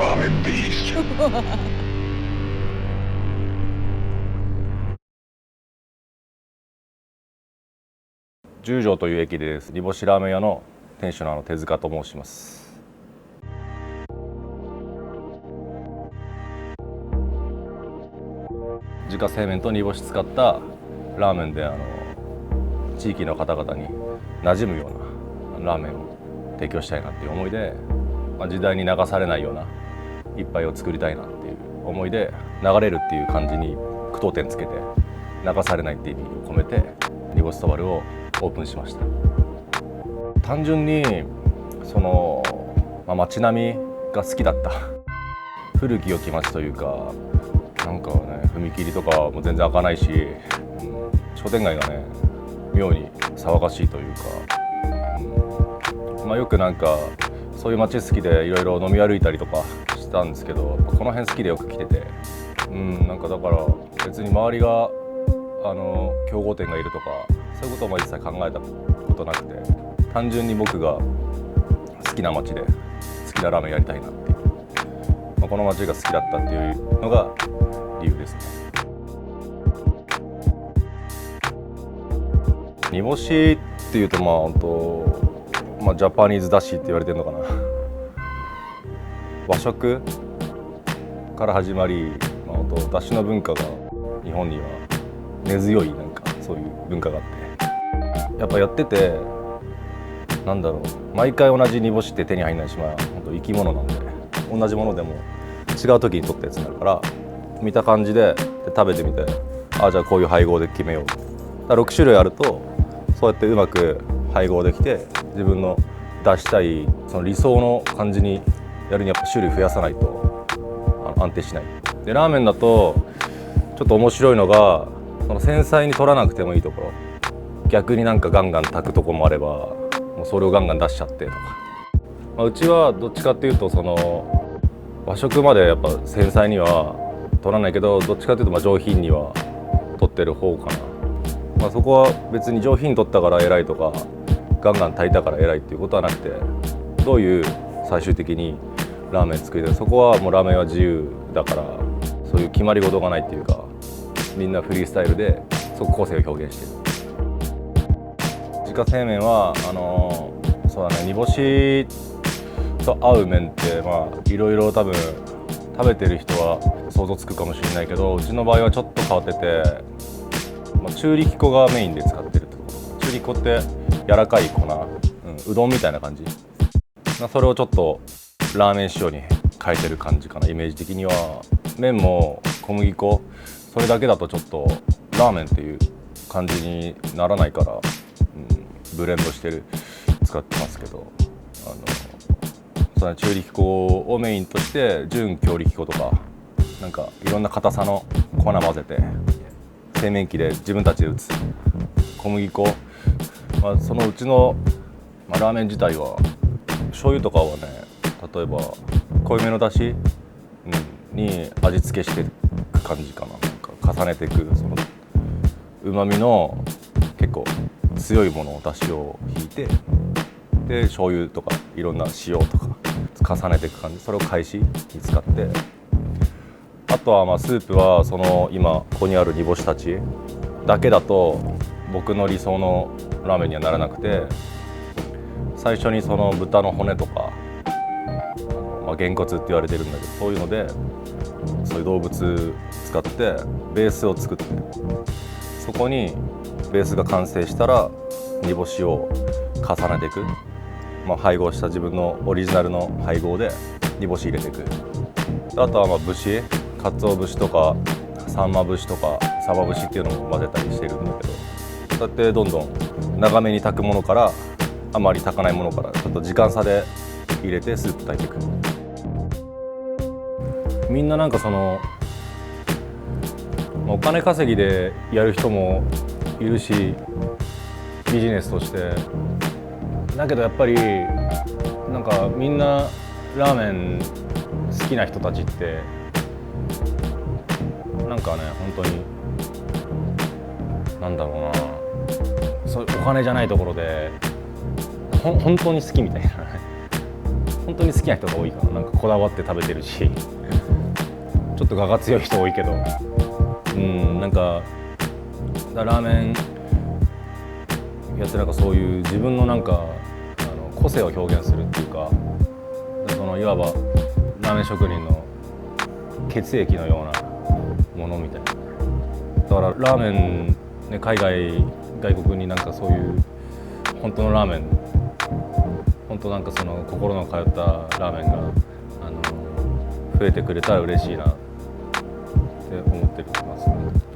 ramen beast. 十条という駅です。煮干しラーメン屋の店主の手塚と申します。自家製麺と煮干し使ったラーメンで地域の方々に馴染むようなラーメンを提供したいなっていう思いで、時代に流されないような一杯を作りたいなっていう思いで、流れるっていう漢字に句読点つけて流されないっていう意味を込めて煮干しそばるをオープンしました。単純に街並みが好きだった。古き良き街というか、なんかね、踏切とかも全然開かないし、商店街がね妙に騒がしいというか、よくなんかそういう街好きでいろいろ飲み歩いたりとかしたんですけど、この辺好きでよく来てて、なんかだから別に周りが競合店がいるとかそういうことも一切考えたことなくて、単純に僕が好きな街で好きなラーメンやりたいなっていう、この街が好きだったっていうのが理由ですね。煮干しっていうと本当、ジャパニーズだしって言われてるのかな。和食から始まり、本当だしの文化が日本には根強い、なんかそういう文化があって、やっぱやってて毎回同じ煮干しって手に入んないし、本当生き物なんで、同じものでも違う時に取ったやつになるから、見た感じで食べてみて、じゃあこういう配合で決めよう。だから6種類あるとそうやってうまく配合できて、自分の出したいその理想の感じにやるにやっぱ種類増やさないと安定しない。でラーメンだとちょっと面白いのが、その繊細に取らなくてもいいところ、逆になんかガンガン炊くとこもあれば、もうそれをガンガン出しちゃってとか、うちはどっちかっていうと和食までやっぱ繊細には取らないけど、どっちかっていうと上品には取ってる方かな。そこは別に上品に取ったから偉いとか、ガンガン炊いたから偉いっていうことはなくて、どういう最終的にラーメン作りたい、そこはもうラーメンは自由だから、そういう決まり事がないっていうか、みんなフリースタイルでそこ個性を表現してる。自家製麺はそうだね、煮干しと合う麺っていろいろ多分食べてる人は想像つくかもしれないけど、うちの場合はちょっと変わってて、中力粉がメインで使ってるってこと。中力粉って柔らかい粉、うどんみたいな感じ、それをちょっとラーメン仕様に変えてる感じかな、イメージ的には。麺も小麦粉それだけだとちょっとラーメンっていう感じにならないから、ブレンドして使ってますけど、その中力粉をメインとして準強力粉とか、なんかいろんな硬さの粉混ぜて製麺機で自分たちで打つ小麦粉、そのうちの、ラーメン自体は醤油とかはね、例えば濃いめのだし、に味付けしていく感じかな。なんか重ねていく、そのうまみの結構強いものをだしを引いて、で醤油とかいろんな塩とか重ねていく感じ、それを返しに使って、あとはスープは今ここにある煮干したちだけだと僕の理想のラーメンにはならなくて、最初にその豚の骨とか、げんこつって言われてるんだけど、そういうのでそういう動物使ってベースを作って、そこにベースが完成したら煮干しを重ねていく、配合した自分のオリジナルの配合で煮干し入れていく。あとは節、かつお節とかさんま節とかさば節っていうのも混ぜたりしてるんだけど、そうやってどんどん長めに炊くものからあまり炊かないものからちょっと時間差で入れてスープ炊いていく。みんななんかお金稼ぎでやる人もいるし、ビジネスとしてだけど、やっぱりなんかみんなラーメン好きな人たちってなんかね、本当にそういうお金じゃないところで本当に好きみたいな、本本当に好きな人が多いから、なんかこだわって食べてるしちょっと我が強い人多いけど、なんかラーメンやってなんかそういう自分のなんか個性を表現するっていうか、そのいわばラーメン職人の血液のようなものみたいな。だからラーメン、ね、外国になんかそういう本当のラーメン、本当なんかその心の通ったラーメンが増えてくれたら嬉しいなって思ってますね。